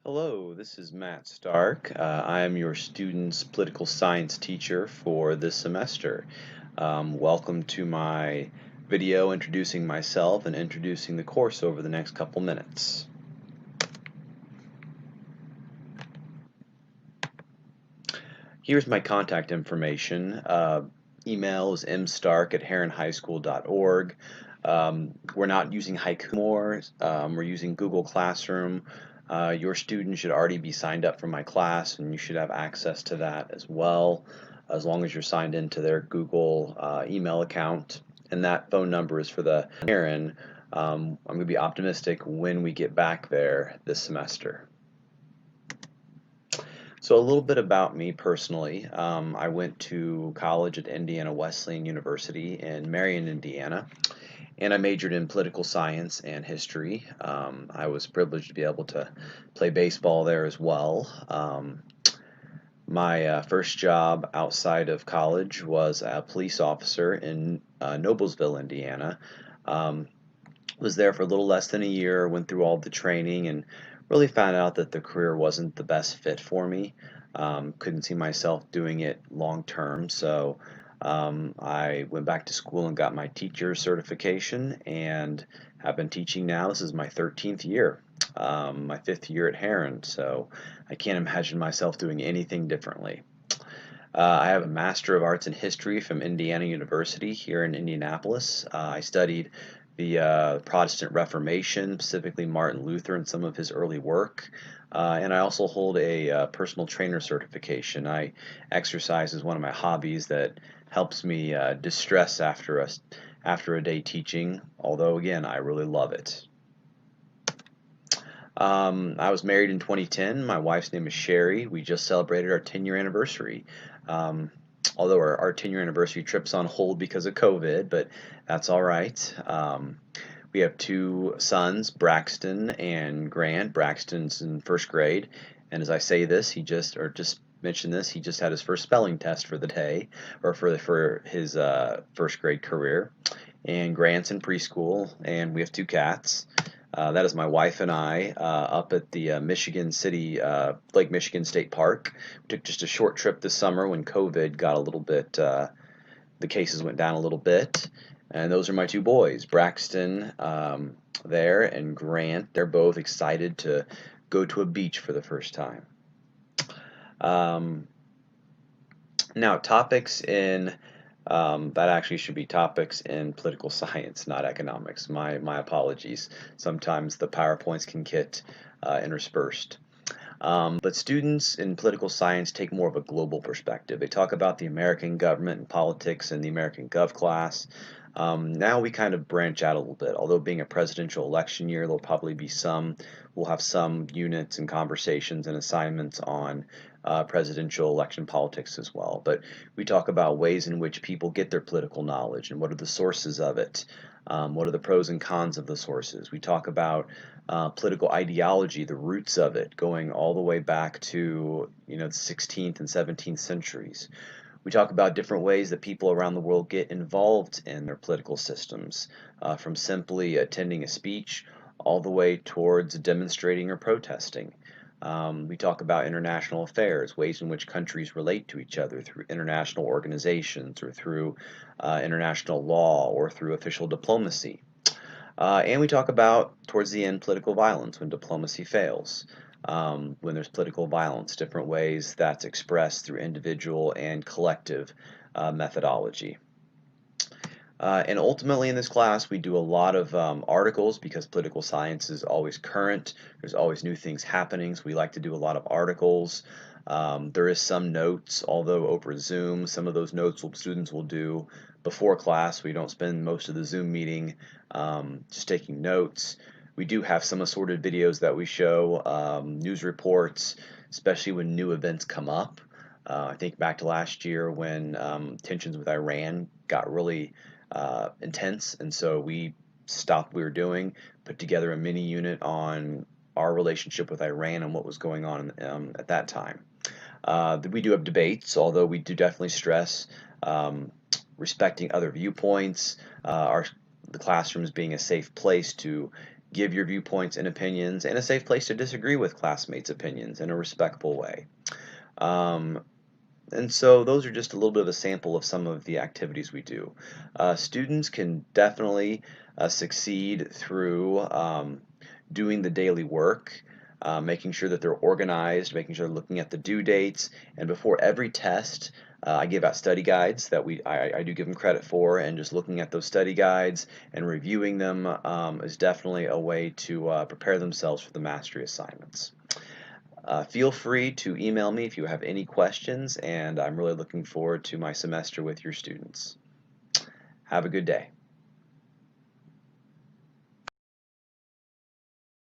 Hello, this is Matt Stark. I am your student's political science teacher for this semester. Welcome to my video introducing myself and introducing the course over the next couple minutes. Here's my contact information. Email is mstark@heronhighschool.org. We're not using Haiku more. We're using Google Classroom. Your student should already be signed up for my class, and you should have access to that as well, as long as you're signed into their Google email account. And that phone number is for the Heron. I'm going to be optimistic when we get back there this semester. So a little bit about me personally. I went to college at Indiana Wesleyan University in Marion, Indiana, and I majored in political science and history. I was privileged to be able to play baseball there as well. My first job outside of college was a police officer in Noblesville, Indiana. Was there for a little less than a year, went through all the training, and really found out that the career wasn't the best fit for me. Couldn't see myself doing it long term, so I went back to school and got my teacher certification and have been teaching now. This is my 13th year, my 5th year at Heron, so I can't imagine myself doing anything differently. I have a Master of Arts in History from Indiana University here in Indianapolis. I studied the Protestant Reformation, specifically Martin Luther and some of his early work. And I also hold a personal trainer certification. Exercise is one of my hobbies that helps me distress after a day teaching, although again, I really love it. I was married in 2010. My wife's name is Sherry. We just celebrated our 10-year anniversary. Um, Although our 10-year anniversary trip's on hold because of COVID, but that's all right. We have two sons, Braxton and Grant. Braxton's in first grade, and as I say this, he just mentioned this. He just had his first spelling test for the day, or for his first grade career. And Grant's in preschool, and we have two cats. That is my wife and I up at the Michigan City, Lake Michigan State Park. We took just a short trip this summer when COVID got a little bit, the cases went down a little bit. And those are my two boys, Braxton there and Grant. They're both excited to go to a beach for the first time. Now, topics in that actually should be topics in political science, not economics. My apologies. Sometimes the PowerPoints can get interspersed. But students in political science take more of a global perspective. They talk about the American government and politics in the American Gov class. Now we kind of branch out a little bit. Although being a presidential election year, we'll have some units and conversations and assignments on presidential election politics as well. But we talk about ways in which people get their political knowledge and what are the sources of it. What are the pros and cons of the sources? We talk about political ideology, the roots of it, going all the way back to the 16th and 17th centuries. We talk about different ways that people around the world get involved in their political systems, from simply attending a speech all the way towards demonstrating or protesting. We talk about international affairs, ways in which countries relate to each other through international organizations or through international law or through official diplomacy. And we talk about, towards the end, political violence when diplomacy fails. When there's political violence, different ways that's expressed through individual and collective methodology. And ultimately in this class, we do a lot of articles because political science is always current. There's always new things happening, so we like to do a lot of articles. There is some notes, although over Zoom, some of those notes students will do before class. We don't spend most of the Zoom meeting just taking notes. We do have some assorted videos that we show, news reports, especially when new events come up. I think back to last year when tensions with Iran got really intense, and so we stopped what we were doing, put together a mini unit on our relationship with Iran and what was going on at that time. We do have debates, although we do definitely stress respecting other viewpoints, the classrooms being a safe place to give your viewpoints and opinions, and a safe place to disagree with classmates' opinions in a respectful way. Um, and so those are just a little bit of a sample of some of the activities we do. Students can definitely succeed through doing the daily work, making sure that they're organized, making sure they're looking at the due dates, and before every test, I give out study guides that I do give them credit for, and just looking at those study guides and reviewing them is definitely a way to prepare themselves for the mastery assignments. Feel free to email me if you have any questions, and I'm really looking forward to my semester with your students. Have a good day.